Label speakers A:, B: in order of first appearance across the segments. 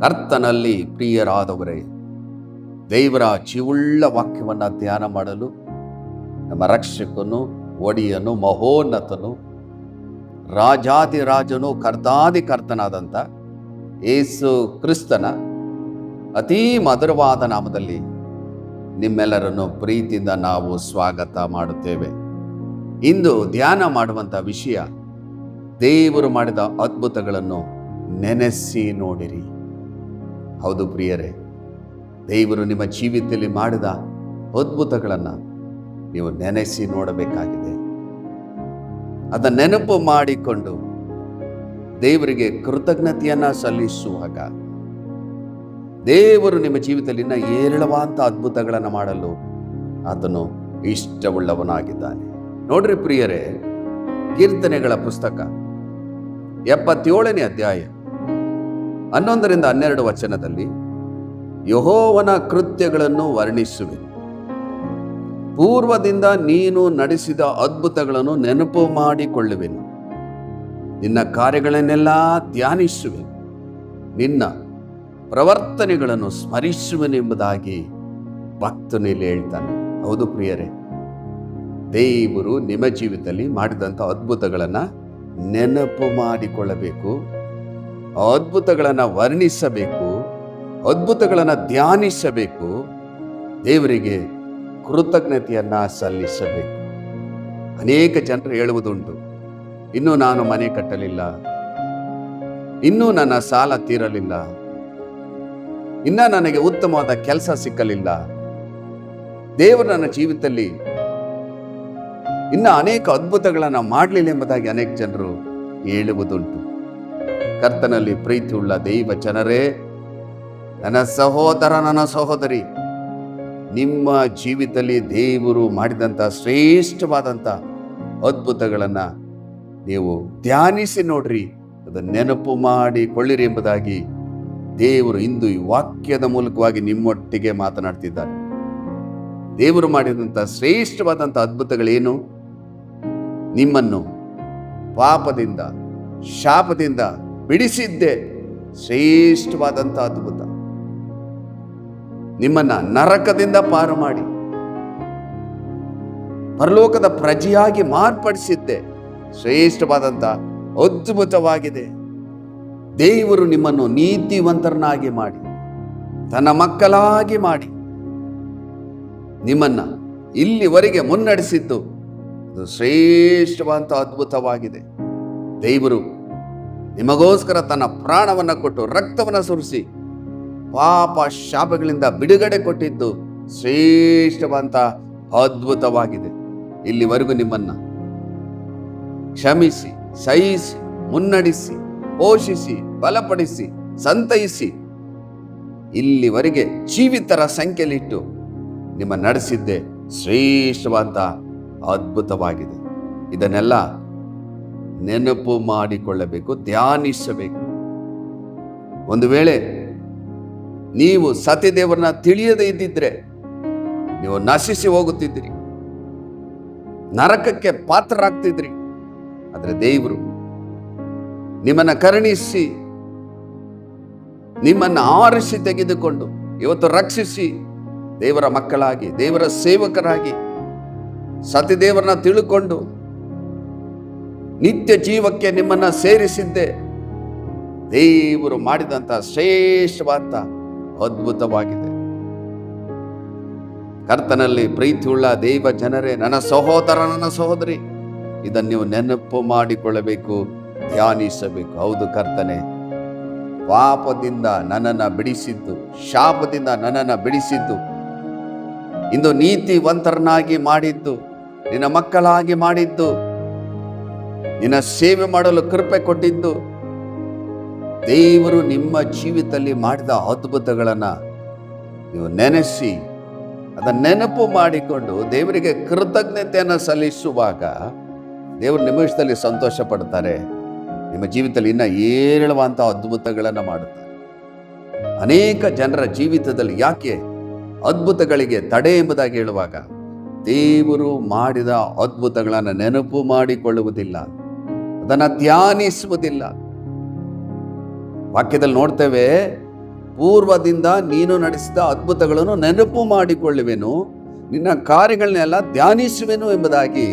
A: ಕರ್ತನಲ್ಲಿ ಪ್ರಿಯರಾದವರೇ, ದೇವರ ಜೀವುಳ್ಳ ವಾಕ್ಯವನ್ನು ಧ್ಯಾನ ಮಾಡಲು ನಮ್ಮ ರಕ್ಷಕನು, ಒಡೆಯನು, ಮಹೋನ್ನತನು, ರಾಜಾದಿರಾಜನು, ಕರ್ತಾದಿಕರ್ತನಾದಂಥ ಯೇಸು ಕ್ರಿಸ್ತನ ಅತೀ ಮಧುರವಾದ ನಾಮದಲ್ಲಿ ನಿಮ್ಮೆಲ್ಲರನ್ನು ಪ್ರೀತಿಯಿಂದ ನಾವು ಸ್ವಾಗತ ಮಾಡುತ್ತೇವೆ. ಇಂದು ಧ್ಯಾನ ಮಾಡುವಂಥ ವಿಷಯ, ದೇವರು ಮಾಡಿದ ಅದ್ಭುತಗಳನ್ನು ನೆನೆಸಿ ನೋಡಿರಿ. ಹೌದು ಪ್ರಿಯರೇ, ದೇವರು ನಿಮ್ಮ ಜೀವಿತದಲ್ಲಿ ಮಾಡಿದ ಅದ್ಭುತಗಳನ್ನು ನೀವು ನೆನೆಸಿ ನೋಡಬೇಕಾಗಿದೆ. ಅದನ್ನು ನೆನಪು ಮಾಡಿಕೊಂಡು ದೇವರಿಗೆ ಕೃತಜ್ಞತೆಯನ್ನು ಸಲ್ಲಿಸುವಾಗ ದೇವರು ನಿಮ್ಮ ಜೀವಿತದಲ್ಲಿ ಏರಳವಾದ ಅದ್ಭುತಗಳನ್ನು ಮಾಡಲು ಆತನು ಇಷ್ಟವುಳ್ಳವನಾಗಿದ್ದಾನೆ. ನೋಡ್ರಿ ಪ್ರಿಯರೇ, ಕೀರ್ತನೆಗಳ ಪುಸ್ತಕ 77ನೇ ಅಧ್ಯಾಯ 11-12 ವಚನದಲ್ಲಿ ಯೆಹೋವನ ಕೃತ್ಯಗಳನ್ನು ವರ್ಣಿಸುವೆನು, ಪೂರ್ವದಿಂದ ನೀನು ನಡೆಸಿದ ಅದ್ಭುತಗಳನ್ನು ನೆನಪು ಮಾಡಿಕೊಳ್ಳುವೆನು, ನಿನ್ನ ಕಾರ್ಯಗಳನ್ನೆಲ್ಲ ಧ್ಯಾನಿಸುವೆನು, ನಿನ್ನ ಪ್ರವರ್ತನೆಗಳನ್ನು ಸ್ಮರಿಸುವೆನೆಂಬುದಾಗಿ ಭಕ್ತನು ಇಲ್ಲಿ ಹೇಳ್ತಾನೆ. ಹೌದು ಪ್ರಿಯರೇ, ದೇವರು ನಿಮ್ಮ ಜೀವಿತದಲ್ಲಿ ಮಾಡಿದಂಥ ಅದ್ಭುತಗಳನ್ನು ನೆನಪು ಮಾಡಿಕೊಳ್ಳಬೇಕು, ಅದ್ಭುತಗಳನ್ನು ವರ್ಣಿಸಬೇಕು, ಅದ್ಭುತಗಳನ್ನು ಧ್ಯಾನಿಸಬೇಕು, ದೇವರಿಗೆ ಕೃತಜ್ಞತೆಯನ್ನು ಸಲ್ಲಿಸಬೇಕು. ಅನೇಕ ಜನರು ಹೇಳುವುದುಂಟು, ಇನ್ನೂ ನಾನು ಮನೆ ಕಟ್ಟಲಿಲ್ಲ, ಇನ್ನೂ ನನ್ನ ಸಾಲ ತೀರಲಿಲ್ಲ, ಇನ್ನೂ ನನಗೆ ಉತ್ತಮವಾದ ಕೆಲಸ ಸಿಕ್ಕಲಿಲ್ಲ, ದೇವರು ನನ್ನ ಜೀವಿತದಲ್ಲಿ ಇನ್ನು ಅನೇಕ ಅದ್ಭುತಗಳನ್ನು ಮಾಡಲಿಲ್ಲ ಎಂಬುದಾಗಿ ಅನೇಕ ಜನರು ಹೇಳುವುದುಂಟು. ಕರ್ತನಲ್ಲಿ ಪ್ರೀತಿಯುಳ್ಳ ದೈವ ಜನರೇ, ನನ್ನ ಸಹೋದರ, ನನ್ನ ಸಹೋದರಿ, ನಿಮ್ಮ ಜೀವಿತದಲ್ಲಿ ದೇವರು ಮಾಡಿದಂಥ ಶ್ರೇಷ್ಠವಾದಂಥ ಅದ್ಭುತಗಳನ್ನು ನೀವು ಧ್ಯಾನಿಸಿ ನೋಡ್ರಿ, ಅದನ್ನು ನೆನಪು ಮಾಡಿಕೊಳ್ಳಿರಿ ಎಂಬುದಾಗಿ ದೇವರು ಇಂದು ಈ ವಾಕ್ಯದ ಮೂಲಕವಾಗಿ ನಿಮ್ಮೊಟ್ಟಿಗೆ ಮಾತನಾಡ್ತಿದ್ದಾರೆ. ದೇವರು ಮಾಡಿದಂಥ ಶ್ರೇಷ್ಠವಾದಂಥ ಅದ್ಭುತಗಳೇನು? ನಿಮ್ಮನ್ನು ಪಾಪದಿಂದ, ಶಾಪದಿಂದ ಬಿಡಿಸಿದ್ದೇ ಶ್ರೇಷ್ಠವಾದಂಥ ಅದ್ಭುತ. ನಿಮ್ಮನ್ನ ನರಕದಿಂದ ಪಾರು ಮಾಡಿ ಪರಲೋಕದ ಪ್ರಜೆಯಾಗಿ ಮಾರ್ಪಡಿಸಿದ್ದೆ ಶ್ರೇಷ್ಠವಾದಂಥ ಅದ್ಭುತವಾಗಿದೆ. ದೇವರು ನಿಮ್ಮನ್ನು ನೀತಿವಂತರನ್ನಾಗಿ ಮಾಡಿ, ತನ್ನ ಮಕ್ಕಳಾಗಿ ಮಾಡಿ, ನಿಮ್ಮನ್ನ ಇಲ್ಲಿವರೆಗೆ ಮುನ್ನಡೆಸಿದ್ದು ಅದು ಶ್ರೇಷ್ಠವಾದಂಥ ಅದ್ಭುತವಾಗಿದೆ. ದೇವರು ನಿಮಗೋಸ್ಕರ ತನ್ನ ಪ್ರಾಣವನ್ನು ಕೊಟ್ಟು ರಕ್ತವನ್ನು ಸುರಿಸಿ ಪಾಪ ಶಾಪಗಳಿಂದ ಬಿಡುಗಡೆ ಕೊಟ್ಟಿದ್ದು ಶ್ರೇಷ್ಠವಾದಂಥ ಅದ್ಭುತವಾಗಿದೆ. ಇಲ್ಲಿವರೆಗೂ ನಿಮ್ಮನ್ನ ಕ್ಷಮಿಸಿ, ಸಹಿಸಿ, ಮುನ್ನಡೆಸಿ, ಪೋಷಿಸಿ, ಬಲಪಡಿಸಿ, ಸಂತೈಸಿ, ಇಲ್ಲಿವರೆಗೆ ಜೀವಿತರ ಸಂಖ್ಯೆಯಲ್ಲಿಟ್ಟು ನಿಮ್ಮ ನಡೆಸಿದ್ದೇ ಶ್ರೇಷ್ಠವಾದಂಥ ಅದ್ಭುತವಾಗಿದೆ. ಇದನ್ನೆಲ್ಲ ನೆನಪು ಮಾಡಿಕೊಳ್ಳಬೇಕು, ಧ್ಯಾನಿಸಬೇಕು. ಒಂದು ವೇಳೆ ನೀವು ಸತ್ಯದೇವರನ್ನ ತಿಳಿಯದೇ ಇದ್ದಿದ್ರೆ ನೀವು ನಶಿಸಿ ಹೋಗುತ್ತಿದ್ರಿ, ನರಕಕ್ಕೆ ಪಾತ್ರರಾಗ್ತಿದ್ರಿ. ಆದರೆ ದೇವರು ನಿಮ್ಮನ್ನ ಕರುಣಿಸಿ, ನಿಮ್ಮನ್ನ ಆರಿಸಿ ತೆಗೆದುಕೊಂಡು ಇವತ್ತು ರಕ್ಷಿಸಿ, ದೇವರ ಮಕ್ಕಳಾಗಿ, ದೇವರ ಸೇವಕರಾಗಿ, ಸತ್ಯದೇವರನ್ನ ತಿಳ್ಕೊಂಡು ನಿತ್ಯ ಜೀವಕ್ಕೆ ನಿಮ್ಮನ್ನ ಸೇರಿಸಿದ್ದೆ ದೇವರು ಮಾಡಿದಂಥ ಶ್ರೇಷ್ಠವಾದ ಅದ್ಭುತವಾಗಿದೆ. ಕರ್ತನಲ್ಲಿ ಪ್ರೀತಿಯುಳ್ಳ ದೈವ ಜನರೇ, ನನ್ನ ಸಹೋದರ, ನನ್ನ ಸಹೋದರಿ, ಇದನ್ನು ನೀವು ನೆನಪು ಮಾಡಿಕೊಳ್ಳಬೇಕು, ಧ್ಯಾನಿಸಬೇಕು. ಹೌದು ಕರ್ತನೆ, ಪಾಪದಿಂದ ನನ್ನನ್ನು ಬಿಡಿಸಿದ್ದು, ಶಾಪದಿಂದ ನನ್ನನ್ನು ಬಿಡಿಸಿದ್ದು, ಇಂದು ನೀತಿವಂತರನ್ನಾಗಿ ಮಾಡಿದ್ದು, ನಿನ್ನ ಮಕ್ಕಳಾಗಿ ಮಾಡಿದ್ದು, ನಿನ್ನ ಸೇವೆ ಮಾಡಲು ಕೃಪೆ ಕೊಟ್ಟಿದ್ದು, ದೇವರು ನಿಮ್ಮ ಜೀವಿತದಲ್ಲಿ ಮಾಡಿದ ಅದ್ಭುತಗಳನ್ನು ನೀವು ನೆನೆಸಿ ಅದನ್ನು ನೆನಪು ಮಾಡಿಕೊಂಡು ದೇವರಿಗೆ ಕೃತಜ್ಞತೆಯನ್ನು ಸಲ್ಲಿಸುವಾಗ ದೇವರು ನಿಮ್ಮ ವಿಷಯದಲ್ಲಿ ಸಂತೋಷ ಪಡ್ತಾರೆ. ನಿಮ್ಮ ಜೀವಿತದಲ್ಲಿ ಇನ್ನು ಏರಳುವಂಥ ಅದ್ಭುತಗಳನ್ನು ಮಾಡುತ್ತಾರೆ. ಅನೇಕ ಜನರ ಜೀವಿತದಲ್ಲಿ ಯಾಕೆ ಅದ್ಭುತಗಳಿಗೆ ತಡೆ ಎಂಬುದಾಗಿ ಹೇಳುವಾಗ ದೇವರು ಮಾಡಿದ ಅದ್ಭುತಗಳನ್ನು ನೆನಪು ಮಾಡಿಕೊಳ್ಳುವುದಿಲ್ಲ, ಅದನ್ನು ಧ್ಯಾನಿಸುವುದಿಲ್ಲ. ವಾಕ್ಯದಲ್ಲಿ ನೋಡ್ತೇವೆ, ಪೂರ್ವದಿಂದ ನೀನು ನಡೆಸಿದ ಅದ್ಭುತಗಳನ್ನು ನೆನಪು ಮಾಡಿಕೊಳ್ಳುವೆನು, ನಿನ್ನ ಕಾರ್ಯಗಳನ್ನೆಲ್ಲ ಧ್ಯಾನಿಸುವೆನು ಎಂಬುದಾಗಿ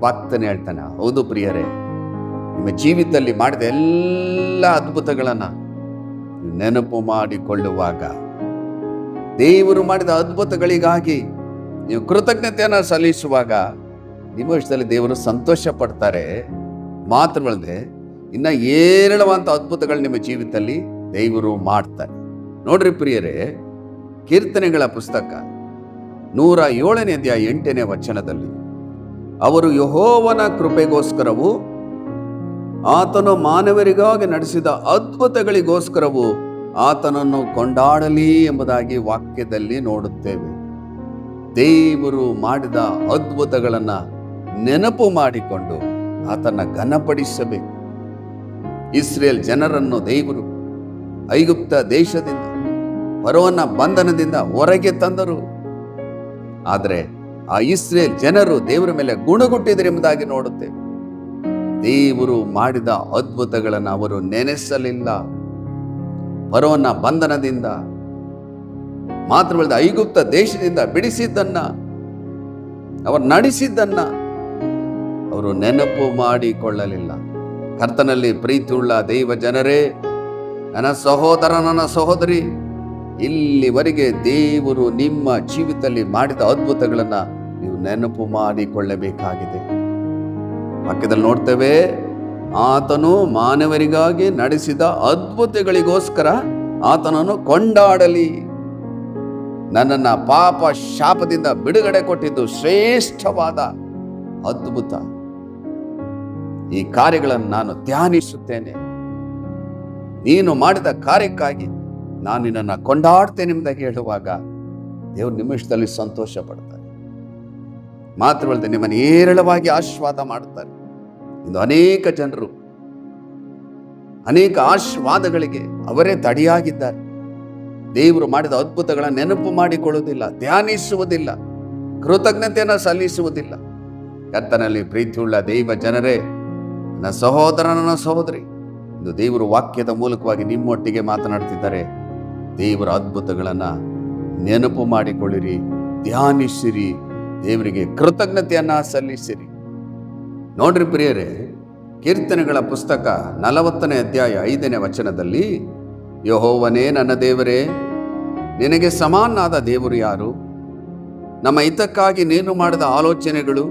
A: ಭಕ್ತನೇ ಹೇಳ್ತಾನೆ. ಹೌದು ಪ್ರಿಯರೇ, ನಿಮ್ಮ ಜೀವಿತದಲ್ಲಿ ಮಾಡಿದ ಎಲ್ಲ ಅದ್ಭುತಗಳನ್ನು ನೆನಪು ಮಾಡಿಕೊಳ್ಳುವಾಗ, ದೇವರು ಮಾಡಿದ ಅದ್ಭುತಗಳಿಗಾಗಿ ನೀವು ಕೃತಜ್ಞತೆಯನ್ನು ಸಲ್ಲಿಸುವಾಗ ನಿಮ್ಮ ವಿಷಯದಲ್ಲಿ ದೇವರು ಸಂತೋಷ ಪಡ್ತಾರೆ. ಮಾತ್ರವಲ್ಲದೆ ಇನ್ನು ಏರಳವಂತ ಅದ್ಭುತಗಳು ನಿಮ್ಮ ಜೀವಿತದಲ್ಲಿ ದೇವರು ಮಾಡ್ತಾರೆ. ನೋಡ್ರಿ ಪ್ರಿಯರೇ, ಕೀರ್ತನೆಗಳ ಪುಸ್ತಕ 107ನೇ ಅಧ್ಯಾಯ 8ನೇ ವಚನದಲ್ಲಿ, ಅವರು ಯೆಹೋವನ ಕೃಪೆಗೋಸ್ಕರವೂ ಆತನು ಮಾನವರಿಗಾಗಿ ನಡೆಸಿದ ಅದ್ಭುತಗಳಿಗೋಸ್ಕರವೂ ಆತನನ್ನು ಕೊಂಡಾಡಲಿ ಎಂಬುದಾಗಿ ವಾಕ್ಯದಲ್ಲಿ ನೋಡುತ್ತೇವೆ. ದೇವರು ಮಾಡಿದ ಅದ್ಭುತಗಳನ್ನು ನೆನಪು ಮಾಡಿಕೊಂಡು ಆತನ ಘನಪಡಿಸಬೇಕು. ಇಸ್ರೇಲ್ ಜನರನ್ನು ದೇವರು ಐಗುಪ್ತ ದೇಶದಿಂದ, ಫರೋವನ ಬಂಧನದಿಂದ ಹೊರಗೆ ತಂದರು. ಆದರೆ ಆ ಇಸ್ರೇಲ್ ಜನರು ದೇವರ ಮೇಲೆ ಗುಣಗುಟ್ಟಿದರು ಎಂಬುದಾಗಿ ನೋಡುತ್ತೇವೆ. ದೇವರು ಮಾಡಿದ ಅದ್ಭುತಗಳನ್ನು ಅವರು ನೆನೆಸಲಿಲ್ಲ. ಫರೋವನ ಬಂಧನದಿಂದ, ಮಾತ್ರವಲ್ಲದೆ ಐಗುಪ್ತ ದೇಶದಿಂದ ಬಿಡಿಸಿದ್ದನ್ನ, ಅವರು ನಡೆಸಿದ್ದನ್ನ ಅವರು ನೆನಪು ಮಾಡಿಕೊಳ್ಳಲಿಲ್ಲ. ಕರ್ತನಲ್ಲಿ ಪ್ರೀತಿಯುಳ್ಳ ದೈವ ಜನರೇ, ನನ್ನ ಸಹೋದರ, ನನ್ನ ಸಹೋದರಿ, ಇಲ್ಲಿವರೆಗೆ ದೇವರು ನಿಮ್ಮ ಜೀವಿತದಲ್ಲಿ ಮಾಡಿದ ಅದ್ಭುತಗಳನ್ನು ನೀವು ನೆನಪು ಮಾಡಿಕೊಳ್ಳಬೇಕಾಗಿದೆ. ವಾಕ್ಯದಲ್ಲಿ ನೋಡ್ತೇವೆ, ಆತನು ಮಾನವರಿಗಾಗಿ ನಡೆಸಿದ ಅದ್ಭುತಗಳಿಗೋಸ್ಕರ ಆತನನ್ನು ಕೊಂಡಾಡಲಿ. ನನ್ನನ್ನು ಪಾಪ ಶಾಪದಿಂದ ಬಿಡುಗಡೆ ಕೊಟ್ಟಿದ್ದು ಶ್ರೇಷ್ಠವಾದ ಅದ್ಭುತ. ಈ ಕಾರ್ಯಗಳನ್ನು ನಾನು ಧ್ಯಾನಿಸುತ್ತೇನೆ. ನೀನು ಮಾಡಿದ ಕಾರ್ಯಕ್ಕಾಗಿ ನಾನು ನಿನ್ನನ್ನು ಕೊಂಡಾಡ್ತೇನೆ ಎಂಬುದಾಗಿ ಹೇಳುವಾಗ ದೇವರು ನಿಮಿಷದಲ್ಲಿ ಸಂತೋಷ ಪಡ್ತಾರೆ. ಮಾತ್ರವಲ್ಲದೆ ನಿಮ್ಮನ್ನು ಏರಳವಾಗಿ ಆಶೀರ್ವಾದ ಮಾಡುತ್ತಾರೆ. ಇಂದು ಅನೇಕ ಜನರು ಅನೇಕ ಆಶೀರ್ವಾದಗಳಿಗೆ ಅವರೇ ತಡೆಯಾಗಿದ್ದಾರೆ. ದೇವರು ಮಾಡಿದ ಅದ್ಭುತಗಳ ನೆನಪು ಮಾಡಿಕೊಳ್ಳುವುದಿಲ್ಲ, ಧ್ಯಾನಿಸುವುದಿಲ್ಲ, ಕೃತಜ್ಞತೆಯನ್ನು ಸಲ್ಲಿಸುವುದಿಲ್ಲ. ಕರ್ತನಲ್ಲಿ ಪ್ರೀತಿಯುಳ್ಳ ದೈವ ಜನರೇ, ನನ್ನ ಸಹೋದರ, ನನ್ನ ಸಹೋದರಿ, ಇಂದು ದೇವರು ವಾಕ್ಯದ ಮೂಲಕವಾಗಿ ನಿಮ್ಮೊಟ್ಟಿಗೆ ಮಾತನಾಡ್ತಿದ್ದಾರೆ. ದೇವರ ಅದ್ಭುತಗಳನ್ನು ನೆನಪು ಮಾಡಿಕೊಳ್ಳಿರಿ, ಧ್ಯಾನಿಸಿರಿ, ದೇವರಿಗೆ ಕೃತಜ್ಞತೆಯನ್ನು ಸಲ್ಲಿಸಿರಿ. ನೋಡ್ರಿ ಪ್ರಿಯರೇ, ಕೀರ್ತನೆಗಳ ಪುಸ್ತಕ 40ನೇ ಅಧ್ಯಾಯ 5ನೇ ವಚನದಲ್ಲಿ, ಯೆಹೋವನೇ ನನ್ನ ದೇವರೇ, ನಿನಗೆ ಸಮಾನನಾದ ದೇವರು ಯಾರು? ನಮ್ಮ ಹಿತಕ್ಕಾಗಿ ನೀನು ಮಾಡಿದ ಆಲೋಚನೆಗಳು,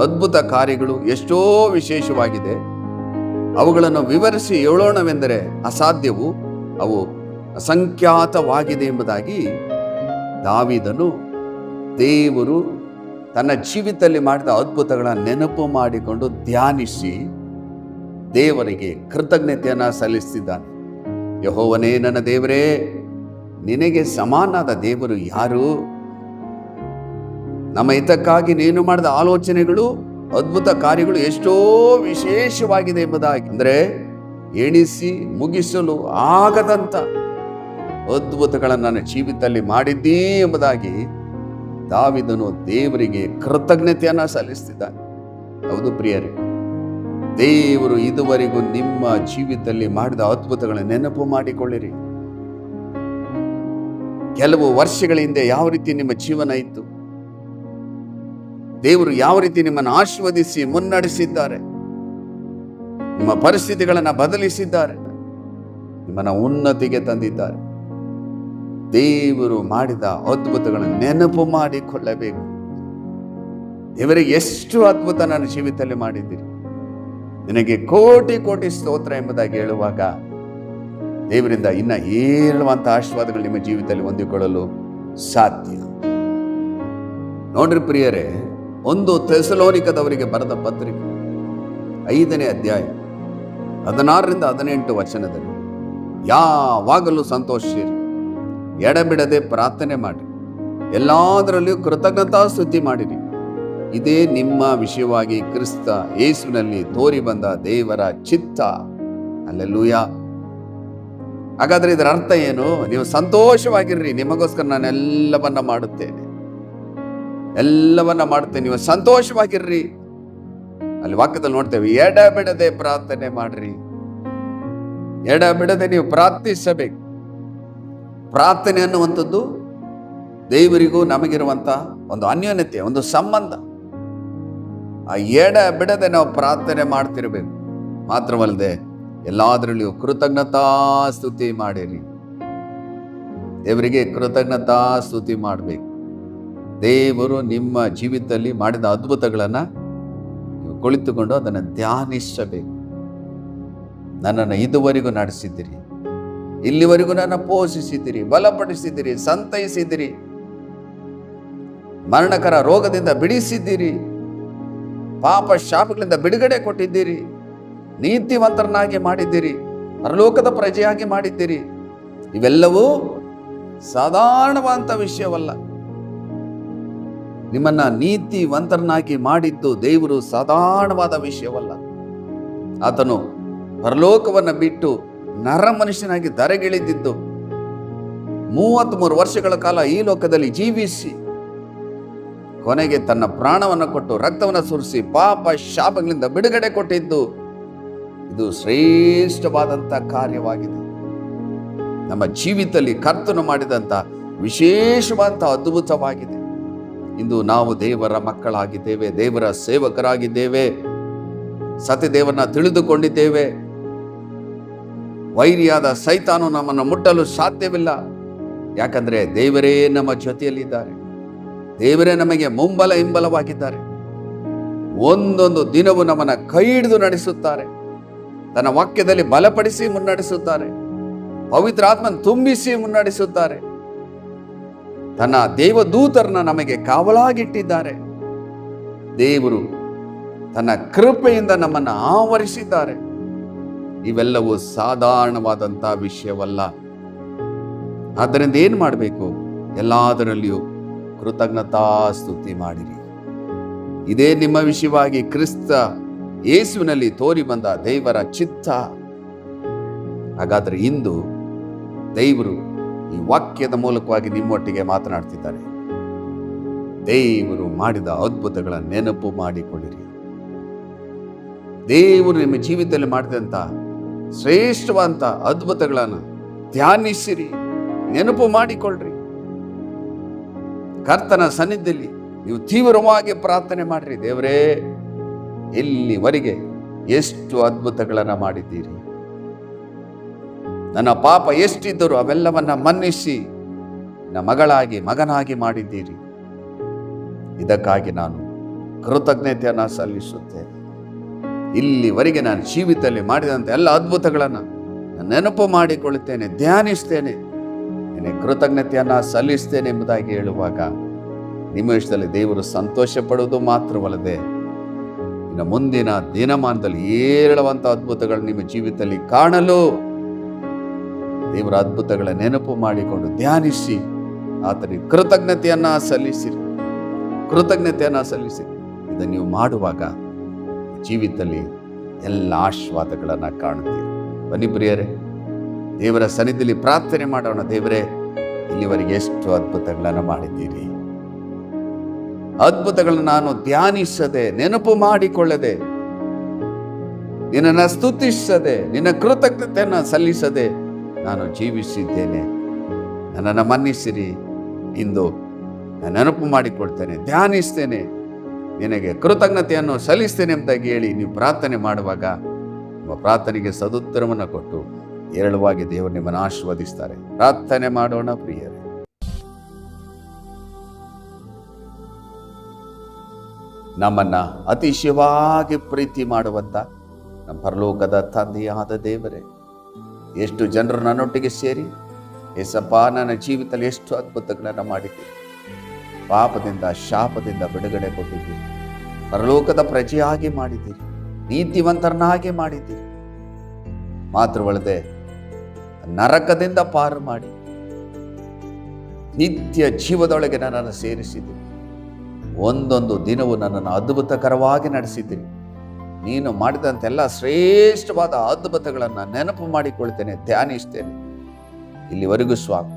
A: ಅದ್ಭುತ ಕಾರ್ಯಗಳು ಎಷ್ಟೋ ವಿಶೇಷವಾಗಿದೆ. ಅವುಗಳನ್ನು ವಿವರಿಸಿ ಹೇಳೋಣವೆಂದರೆ ಅಸಾಧ್ಯವು, ಅವು ಅಸಂಖ್ಯಾತವಾಗಿದೆ ಎಂಬುದಾಗಿ ದಾವೀದನು ದೇವರು ತನ್ನ ಜೀವಿತದಲ್ಲಿ ಮಾಡಿದ ಅದ್ಭುತಗಳ ನೆನಪು ಮಾಡಿಕೊಂಡು ಧ್ಯಾನಿಸಿ ದೇವರಿಗೆ ಕೃತಜ್ಞತೆಯನ್ನು ಸಲ್ಲಿಸಿದ್ದಾನೆ. ಯೆಹೋವನೇ ನನ್ನ ದೇವರೇ, ನಿನಗೆ ಸಮಾನನಾದ ದೇವರು ಯಾರು? ನಮ್ಮ ಹಿತಕ್ಕಾಗಿ ನೀನು ಮಾಡಿದ ಆಲೋಚನೆಗಳು, ಅದ್ಭುತ ಕಾರ್ಯಗಳು ಎಷ್ಟೋ ವಿಶೇಷವಾಗಿದೆ ಎಂಬುದಾಗಿ, ಅಂದರೆ ಎಣಿಸಿ ಮುಗಿಸಲು ಆಗದಂತ ಅದ್ಭುತಗಳನ್ನು ನನ್ನ ಜೀವಿತದಲ್ಲಿ ಮಾಡಿದ್ದೀ ಎಂಬುದಾಗಿ ದಾವೀದನು ದೇವರಿಗೆ ಕೃತಜ್ಞತೆಯನ್ನು ಸಲ್ಲಿಸ್ತಿದ್ದಾನೆ. ಹೌದು ಪ್ರಿಯರೇ, ದೇವರು ಇದುವರೆಗೂ ನಿಮ್ಮ ಜೀವಿತದಲ್ಲಿ ಮಾಡಿದ ಅದ್ಭುತಗಳ ನೆನಪು ಮಾಡಿಕೊಳ್ಳಿರಿ. ಕೆಲವು ವರ್ಷಗಳ ಹಿಂದೆ ಯಾವ ರೀತಿ ನಿಮ್ಮ ಜೀವನ ಇತ್ತು, ದೇವರು ಯಾವ ರೀತಿ ನಿಮ್ಮನ್ನು ಆಶೀರ್ವದಿಸಿ ಮುನ್ನಡೆಸಿದ್ದಾರೆ, ನಿಮ್ಮ ಪರಿಸ್ಥಿತಿಗಳನ್ನು ಬದಲಿಸಿದ್ದಾರೆ, ನಿಮ್ಮನ್ನು ಉನ್ನತಿಗೆ ತಂದಿದ್ದಾರೆ. ದೇವರು ಮಾಡಿದ ಅದ್ಭುತಗಳನ್ನು ನೆನಪು ಮಾಡಿಕೊಳ್ಳಬೇಕು. ದೇವರಿಗೆ ಎಷ್ಟು ಅದ್ಭುತ ನನ್ನ ಜೀವಿತದಲ್ಲಿ ಮಾಡಿದ್ದೀರಿ, ನಿನಗೆ ಕೋಟಿ ಕೋಟಿ ಸ್ತೋತ್ರ ಎಂಬುದಾಗಿ ಹೇಳುವಾಗ ದೇವರಿಂದ ಇನ್ನ ಹೇಳುವಂತ ಆಶೀರ್ವಾದಗಳು ನಿಮ್ಮ ಜೀವಿತದಲ್ಲಿ ಹೊಂದಿಕೊಳ್ಳಲು ಸಾಧ್ಯ. ನೋಡ್ರಿ ಪ್ರಿಯರೇ, 1 ಥೆಸಲೋನಿಕದವರಿಗೆ ಬರೆದ ಪತ್ರಿಕೆ 5ನೇ ಅಧ್ಯಾಯ 16ರಿಂದ 18 ವಚನದಲ್ಲಿ, ಯಾವಾಗಲೂ ಸಂತೋಷಿರಿ, ಎಡಬಿಡದೆ ಪ್ರಾರ್ಥನೆ ಮಾಡಿ, ಎಲ್ಲದರಲ್ಲಿಯೂ ಕೃತಜ್ಞತಾ ಸ್ತುತಿ ಮಾಡಿರಿ. ಇದೇ ನಿಮ್ಮ ವಿಷಯವಾಗಿ ಕ್ರಿಸ್ತ ಯೇಸುವಿನಲ್ಲಿ ತೋರಿ ಬಂದ ದೇವರ ಚಿತ್ತ. ಹಲ್ಲೆಲೂಯಾ. ಹಾಗಾದ್ರೆ ಇದರ ಅರ್ಥ ಏನು? ನೀವು ಸಂತೋಷವಾಗಿರ್ರಿ, ನಿಮಗೋಸ್ಕರ ನಾನು ಎಲ್ಲವನ್ನ ಮಾಡುತ್ತೇನೆ, ನೀವು ಸಂತೋಷವಾಗಿರ್ರಿ. ಅಲ್ಲಿ ವಾಕ್ಯದಲ್ಲಿ ನೋಡ್ತೇವೆ, ಎಡಬಿಡದೆ ಪ್ರಾರ್ಥನೆ ಮಾಡ್ರಿ. ಎಡಬಿಡದೆ ನೀವು ಪ್ರಾರ್ಥಿಸಬೇಕು. ಪ್ರಾರ್ಥನೆ ಅನ್ನುವಂಥದ್ದು ದೇವರಿಗೂ ನಮಗಿರುವಂಥ ಒಂದು ಅನ್ಯೋನ್ಯತೆ, ಒಂದು ಸಂಬಂಧ. ಆ ಎಡ ಬಿಡದೆ ನಾವು ಪ್ರಾರ್ಥನೆ ಮಾಡ್ತಿರ್ಬೇಕು. ಮಾತ್ರವಲ್ಲದೆ ಎಲ್ಲಾದ್ರಲ್ಲಿಯೂ ಕೃತಜ್ಞತಾ ಸ್ತುತಿ ಮಾಡಿರಿ. ದೇವರಿಗೆ ಕೃತಜ್ಞತಾ ಸ್ತುತಿ ಮಾಡಬೇಕು. ದೇವರು ನಿಮ್ಮ ಜೀವಿತದಲ್ಲಿ ಮಾಡಿದ ಅದ್ಭುತಗಳನ್ನು ನೀವು ಕುಳಿತುಕೊಂಡು ಅದನ್ನು ಧ್ಯಾನಿಸಬೇಕು. ನನ್ನನ್ನು ಇದುವರೆಗೂ ನಡೆಸಿದ್ದೀರಿ, ಇಲ್ಲಿವರೆಗೂ ನನ್ನ ಪೋಷಿಸಿದ್ದೀರಿ, ಬಲಪಡಿಸಿದ್ದೀರಿ, ಸಂತೈಸಿದ್ದೀರಿ, ಮರಣಕರ ರೋಗದಿಂದ ಬಿಡಿಸಿದ್ದೀರಿ, ಪಾಪ ಶಾಪಗಳಿಂದ ಬಿಡುಗಡೆ ಕೊಟ್ಟಿದ್ದೀರಿ, ನೀತಿವಂತರನ್ನಾಗಿ ಮಾಡಿದ್ದೀರಿ, ಪರಲೋಕದ ಪ್ರಜೆಯಾಗಿ ಮಾಡಿದ್ದೀರಿ. ಇವೆಲ್ಲವೂ ಸಾಧಾರಣವಾದಂಥ ವಿಷಯವಲ್ಲ. ನಿಮ್ಮನ್ನ ನೀತಿವಂತರನ್ನಾಗಿ ಮಾಡಿದ್ದು ದೇವರು ಸಾಧಾರಣವಾದ ವಿಷಯವಲ್ಲ. ಆತನು ಪರಲೋಕವನ್ನು ಬಿಟ್ಟು ನರ ಮನುಷ್ಯನಾಗಿ ಧರೆಗಿಳಿದಿದ್ದು 33 ವರ್ಷಗಳ ಕಾಲ ಈ ಲೋಕದಲ್ಲಿ ಜೀವಿಸಿ ಕೊನೆಗೆ ತನ್ನ ಪ್ರಾಣವನ್ನು ಕೊಟ್ಟು ರಕ್ತವನ್ನು ಸುರಿಸಿ ಪಾಪ ಶಾಪಗಳಿಂದ ಬಿಡುಗಡೆ ಕೊಟ್ಟಿದ್ದು ಇದು ಶ್ರೇಷ್ಠವಾದಂಥ ಕಾರ್ಯವಾಗಿದೆ. ನಮ್ಮ ಜೀವಿತದಲ್ಲಿ ಕರ್ತನು ಮಾಡಿದಂಥ ವಿಶೇಷವಾದಂಥ ಅದ್ಭುತವಾಗಿದೆ. ಇಂದು ನಾವು ದೇವರ ಮಕ್ಕಳಾಗಿದ್ದೇವೆ, ದೇವರ ಸೇವಕರಾಗಿದ್ದೇವೆ, ಸತ್ಯದೇವರನ್ನ ತಿಳಿದುಕೊಂಡಿದ್ದೇವೆ. ವೈರಿಯಾದ ಸೈತಾನು ನಮ್ಮನ್ನು ಮುಟ್ಟಲು ಸಾಧ್ಯವಿಲ್ಲ. ಯಾಕಂದ್ರೆ ದೇವರೇ ನಮ್ಮ ಜೊತೆಯಲ್ಲಿದ್ದಾರೆ, ದೇವರೇ ನಮಗೆ ಮುಂಬಲ ಹಿಂಬಲವಾಗಿದ್ದಾರೆ. ಒಂದೊಂದು ದಿನವೂ ನಮ್ಮನ್ನು ಕೈ ಹಿಡಿದು ನಡೆಸುತ್ತಾರೆ, ತನ್ನ ವಾಕ್ಯದಲ್ಲಿ ಬಲಪಡಿಸಿ ಮುನ್ನಡೆಸುತ್ತಾರೆ, ಪವಿತ್ರ ಆತ್ಮನ ತುಂಬಿಸಿ ಮುನ್ನಡೆಸುತ್ತಾರೆ, ತನ್ನ ದೇವದೂತರನ್ನ ನಮಗೆ ಕಾವಲಾಗಿಟ್ಟಿದ್ದಾರೆ. ದೇವರು ತನ್ನ ಕೃಪೆಯಿಂದ ನಮ್ಮನ್ನು ಆವರಿಸಿದ್ದಾರೆ. ಇವೆಲ್ಲವೂ ಸಾಧಾರಣವಾದಂಥ ವಿಷಯವಲ್ಲ. ಆದ್ದರಿಂದ ಏನು ಮಾಡಬೇಕು? ಎಲ್ಲದರಲ್ಲಿಯೂ ಕೃತಜ್ಞತಾ ಸ್ತುತಿ ಮಾಡಿರಿ. ಇದೇ ನಿಮ್ಮ ವಿಷಯವಾಗಿ ಕ್ರಿಸ್ತ ಯೇಸುವಿನಲ್ಲಿ ತೋರಿ ಬಂದ ದೇವರ ಚಿತ್ತ. ಹಾಗಾದರೆ ಇಂದು ದೇವರು ಈ ವಾಕ್ಯದ ಮೂಲಕವಾಗಿ ನಿಮ್ಮೊಟ್ಟಿಗೆ ಮಾತನಾಡ್ತಿದ್ದಾರೆ. ದೇವರು ಮಾಡಿದ ಅದ್ಭುತಗಳ ನೆನಪು ಮಾಡಿಕೊಳ್ಳಿರಿ. ದೇವರು ನಿಮ್ಮ ಜೀವಿತದಲ್ಲಿ ಮಾಡಿದಂಥ ಶ್ರೇಷ್ಠವಾದಂಥ ಅದ್ಭುತಗಳನ್ನು ಧ್ಯಾನಿಸಿರಿ, ನೆನಪು ಮಾಡಿಕೊಳ್ಳ್ರಿ. ಕರ್ತನ ಸನ್ನಿಧಿಯಲ್ಲಿ ನೀವು ತೀವ್ರವಾಗಿ ಪ್ರಾರ್ಥನೆ ಮಾಡಿರಿ. ದೇವರೇ, ಇಲ್ಲಿವರೆಗೆ ಎಷ್ಟು ಅದ್ಭುತಗಳನ್ನು ಮಾಡಿದ್ದೀರಿ, ನನ್ನ ಪಾಪ ಎಷ್ಟಿದ್ದರೂ ಅವೆಲ್ಲವನ್ನ ಮನ್ನಿಸಿ ನನ್ನ ಮಗಳಾಗಿ ಮಗನಾಗಿ ಮಾಡಿದ್ದೀರಿ. ಇದಕ್ಕಾಗಿ ನಾನು ಕೃತಜ್ಞತೆಯನ್ನು ಸಲ್ಲಿಸುತ್ತೇನೆ. ಇಲ್ಲಿವರೆಗೆ ನಾನು ಜೀವಿತದಲ್ಲಿ ಮಾಡಿದಂಥ ಎಲ್ಲ ಅದ್ಭುತಗಳನ್ನು ನೆನಪು ಮಾಡಿಕೊಳ್ಳುತ್ತೇನೆ, ಧ್ಯಾನಿಸ್ತೇನೆ, ನಿನಗೆ ಕೃತಜ್ಞತೆಯನ್ನು ಸಲ್ಲಿಸ್ತೇನೆ ಎಂಬುದಾಗಿ ಹೇಳುವಾಗ ನಿಮ್ಮ ವಿಷಯದಲ್ಲಿ ದೇವರು ಸಂತೋಷ ಪಡುವುದು ಮಾತ್ರವಲ್ಲದೆ ಇನ್ನು ಮುಂದಿನ ದಿನಮಾನದಲ್ಲಿ ಏರಳುವಂಥ ಅದ್ಭುತಗಳು ನಿಮ್ಮ ಜೀವಿತದಲ್ಲಿ ಕಾಣಲು ದೇವರ ಅದ್ಭುತಗಳ ನೆನಪು ಮಾಡಿಕೊಂಡು ಧ್ಯಾನಿಸಿ ಆತನಿಗೆ ಕೃತಜ್ಞತೆಯನ್ನು ಸಲ್ಲಿಸಿರಿ. ಇದನ್ನು ನೀವು ಮಾಡುವಾಗ ಜೀವಿತದಲ್ಲಿ ಎಲ್ಲ ಆಶೀರ್ವಾದಗಳನ್ನು ಕಾಣುತ್ತೀರಿ. ಬನ್ನಿ ಪ್ರಿಯರೇ, ದೇವರ ಸನ್ನಿಧಿಯಲ್ಲಿ ಪ್ರಾರ್ಥನೆ ಮಾಡೋಣ. ದೇವರೇ, ಇಲ್ಲಿವರೆಗೆ ಎಷ್ಟು ಅದ್ಭುತಗಳನ್ನು ಮಾಡಿದ್ದೀರಿ. ಅದ್ಭುತಗಳನ್ನು ನಾನು ಧ್ಯಾನಿಸದೆ, ನೆನಪು ಮಾಡಿಕೊಳ್ಳದೆ, ನಿನ್ನನ್ನು ಸ್ತುತಿಸದೆ, ನಿನ್ನ ಕೃತಜ್ಞತೆಯನ್ನು ಸಲ್ಲಿಸದೆ ನಾನು ಜೀವಿಸಿದ್ದೇನೆ. ನನ್ನನ್ನು ಮನ್ನಿಸಿರಿ. ಇಂದು ನಾನು ನೆನಪು ಮಾಡಿಕೊಳ್ತೇನೆ, ಧ್ಯಾನಿಸ್ತೇನೆ, ನಿನಗೆ ಕೃತಜ್ಞತೆಯನ್ನು ಸಲ್ಲಿಸ್ತೇನೆ ಎಂಬುದಾಗಿ ಹೇಳಿ ನೀವು ಪ್ರಾರ್ಥನೆ ಮಾಡುವಾಗ ನಿಮ್ಮ ಪ್ರಾರ್ಥನೆಗೆ ಸದುತ್ತರವನ್ನು ಕೊಟ್ಟು ಏರಳವಾಗಿ ದೇವರು ನಿಮ್ಮನ್ನು ಆಶೀರ್ವದಿಸ್ತಾರೆ. ಪ್ರಾರ್ಥನೆ ಮಾಡೋಣ ಪ್ರಿಯರೇ. ನಮ್ಮನ್ನ ಅತಿಶಯವಾಗಿ ಪ್ರೀತಿ ಮಾಡುವಂತ ನಮ್ಮ ಪರಲೋಕದ ತಂದೆಯಾದ ದೇವರೇ, ಎಷ್ಟು ಜನರು ನನ್ನೊಟ್ಟಿಗೆ ಸೇರಿ ಏಸಪ್ಪ ನನ್ನ ಜೀವಿತದಲ್ಲಿ ಎಷ್ಟು ಅದ್ಭುತಗಳನ್ನು ಮಾಡಿದ್ದೀರಿ. ಪಾಪದಿಂದ ಶಾಪದಿಂದ ಬಿಡುಗಡೆ ಕೊಟ್ಟಿದ್ದೀರಿ, ಪರಲೋಕದ ಪ್ರಜೆಯಾಗಿ ಮಾಡಿದ್ದೀರಿ, ನೀತಿವಂತರನ್ನಾಗಿ ಮಾಡಿದ್ದೀರಿ. ಮಾತ್ರವಲ್ಲದೆ ನರಕದಿಂದ ಪಾರು ಮಾಡಿ ನಿತ್ಯ ಜೀವದೊಳಗೆ ನನ್ನನ್ನು ಸೇರಿಸಿದ್ದೀರಿ. ಒಂದೊಂದು ದಿನವೂ ನನ್ನನ್ನು ಅದ್ಭುತಕರವಾಗಿ ನಡೆಸಿದ್ದೀರಿ. ನೀನು ಮಾಡಿದಂತೆಲ್ಲ ಶ್ರೇಷ್ಠವಾದ ಅದ್ಭುತಗಳನ್ನು ನೆನಪು ಮಾಡಿಕೊಳ್ತೇನೆ, ಧ್ಯಾನಿಸ್ತೇನೆ. ಇಲ್ಲಿವರೆಗೂ ಸ್ವಾಮಿ,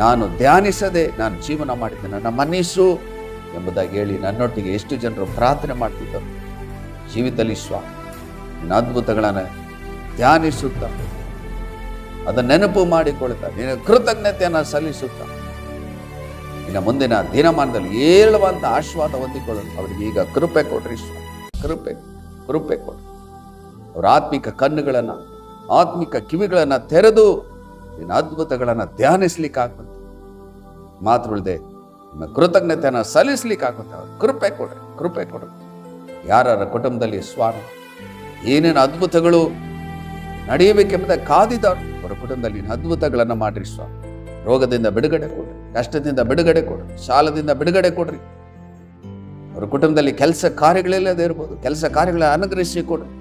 A: ನಾನು ಧ್ಯಾನಿಸದೆ ನಾನು ಜೀವನ ಮಾಡಿದ್ದೇನೆ, ನನ್ನ ಮನ್ನಿಸು ಎಂಬುದಾಗಿ ಹೇಳಿ ನನ್ನೊಟ್ಟಿಗೆ ಎಷ್ಟು ಜನರು ಪ್ರಾರ್ಥನೆ ಮಾಡ್ತಿದ್ದರು. ಜೀವಿತದಲ್ಲಿ ಸ್ವಾಮಿ ನಿನ್ನ ಅದ್ಭುತಗಳನ್ನು ಧ್ಯಾನಿಸುತ್ತಾ ಅದನ್ನು ನೆನಪು ಮಾಡಿಕೊಳ್ತಾ ನಿನ್ನ ಕೃತಜ್ಞತೆಯನ್ನು ಸಲ್ಲಿಸುತ್ತಾ ಇನ್ನು ಮುಂದಿನ ದಿನಮಾನದಲ್ಲಿ ಏಳುವಂತ ಆಶೀರ್ವಾದ ಹೊಂದಿಕೊಳ್ಳಲು ಅವರಿಗೆ ಈಗ ಕೃಪೆ ಕೊಡ್ರಿ ಸ್ವಾಮಿ. ಕೃಪೆ ಕೊಡ್ರಿ. ಅವರ ಆತ್ಮಿಕ ಕಣ್ಣುಗಳನ್ನು, ಆತ್ಮಿಕ ಕಿವಿಗಳನ್ನು ತೆರೆದು ನಿನ್ನ ಅದ್ಭುತಗಳನ್ನು ಧ್ಯಾನಿಸ್ಲಿಕ್ಕೆ ಆಗುವಂತೆ, ಮಾತ್ರ ಉಳಿದೆ ನಿಮ್ಮ ಕೃತಜ್ಞತೆಯನ್ನು ಸಲ್ಲಿಸ್ಲಿಕ್ಕೆ ಆಗುವಂತೆ ಅವ್ರ ಕೃಪೆ ಕೊಡ್ರಿ. ಯಾರ ಕುಟುಂಬದಲ್ಲಿ ಸ್ವಾಮಿ ಏನೇನು ಅದ್ಭುತಗಳು ನಡೆಯಬೇಕೆಂಬುದಾಗಿ ಕಾದಿದ್ದಾರೆ, ಅವರ ಕುಟುಂಬದಲ್ಲಿ ಅದ್ಭುತಗಳನ್ನು ಮಾಡ್ರಿ ಸ್ವಾಮಿ. ರೋಗದಿಂದ ಬಿಡುಗಡೆ ಕೊಡ್ರಿ, ಕಷ್ಟದಿಂದ ಬಿಡುಗಡೆ ಕೊಡ್ರಿ, ಸಾಲದಿಂದ ಬಿಡುಗಡೆ ಕೊಡ್ರಿ. ಅವರ ಕುಟುಂಬದಲ್ಲಿ ಕೆಲಸ ಕಾರ್ಯಗಳಿಲ್ಲದೆ ಇರ್ಬೋದು, ಕೆಲಸ ಕಾರ್ಯಗಳ ಅನುಗ್ರಹಿಸಿ ಕೊಡ್ರಿ.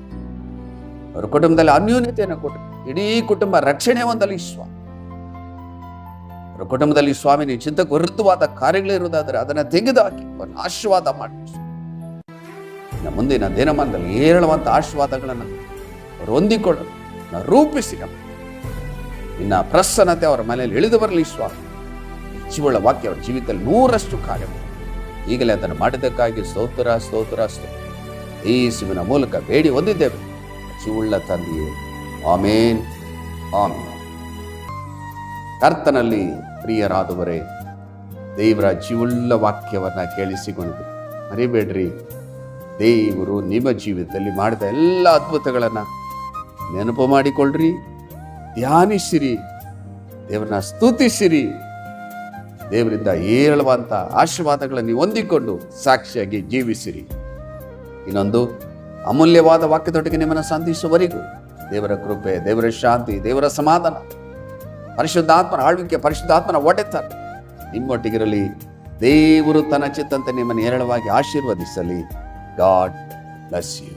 A: ಅವರ ಕುಟುಂಬದಲ್ಲಿ ಅನ್ಯೂನ್ಯತೆಯನ್ನು ಕೊಡ್ರಿ. ಇಡೀ ಕುಟುಂಬ ರಕ್ಷಣೆ ಹೊಂದಲಿ ಸ್ವಾಮಿ. ಅವರ ಕುಟುಂಬದಲ್ಲಿ ಸ್ವಾಮಿ ನೀವು ಚಿಂತಕ್ಕೆ ವಿರುದ್ಧವಾದ ಕಾರ್ಯಗಳಿರುವುದಾದರೆ ಅದನ್ನು ತೆಗೆದುಹಾಕಿ ಒಂದು ಆಶೀರ್ವಾದ ಮಾಡಿ ಮುಂದಿನ ದಿನಮಾನದಲ್ಲಿ ಏರಳುವಂತ ಆಶೀರ್ವಾದಗಳನ್ನು ಅವರು ಹೊಂದಿಕೊಳ್ಳಲು ರೂಪಿಸಿ ಇನ್ನ ಪ್ರಸನ್ನತೆ ಅವರ ಮನೆಯಲ್ಲಿ ಇಳಿದು ಬರಲಿ ಸ್ವಾಮಿ. ಜೀವಳ ವಾಕ್ಯ ಅವರ ಜೀವಿತದಲ್ಲಿ 100% ಕಾರ್ಯ ಈಗಲೇ ಅದನ್ನು ಮಾಡಿದ್ದಕ್ಕಾಗಿ ಸ್ತೋತ್ರ ಯೇಸುವಿನ ಮೂಲಕ ಬೇಡಿ ಹೊಂದಿದ್ದೇವೆ ಜೀವುಳ್ಳ ತಂದೆಯೇ, ಆಮೇನ್. ಕರ್ತನಲ್ಲಿ ಪ್ರಿಯರಾದವರೇ, ದೇವರ ಜೀವುಳ್ಳ ವಾಕ್ಯವನ್ನ ಕೇಳಿಸಿಕೊಂಡು ಮರಿಬೇಡ್ರಿ. ದೇವರು ನಿಮ್ಮ ಜೀವಿತದಲ್ಲಿ ಮಾಡಿದ ಎಲ್ಲ ಅದ್ಭುತಗಳನ್ನು ನೆನಪು ಮಾಡಿಕೊಳ್ಳ್ರಿ, ಧ್ಯಾನಿಸಿರಿ, ದೇವರನ್ನ ಸ್ತುತಿಸಿರಿ. ದೇವರಿಂದ ಏಳುವಂತ ಆಶೀರ್ವಾದಗಳನ್ನು ನೀವು ಹೊಂದಿಕೊಂಡು ಸಾಕ್ಷಿಯಾಗಿ ಜೀವಿಸಿರಿ. ಇನ್ನೊಂದು ಅಮೂಲ್ಯವಾದ ವಾಕ್ಯದೊಟ್ಟಿಗೆ ನಿಮ್ಮನ್ನು ಸಂಧಿಸುವವರೆಗೂ ದೇವರ ಕೃಪೆ, ದೇವರ ಶಾಂತಿ, ದೇವರ ಸಮಾಧಾನ, ಪರಿಶುದ್ಧಾತ್ಮನ ಆಳ್ವಿಕೆ, ಪರಿಶುದ್ಧಾತ್ಮನ ಒಡೆತನ ನಿಮ್ಮೊಟ್ಟಿಗಿರಲಿ. ದೇವರು ತನ್ನ ಚಿತ್ತಂತೆ ನಿಮ್ಮನ್ನು ಹೇರಳವಾಗಿ ಆಶೀರ್ವದಿಸಲಿ. God bless you.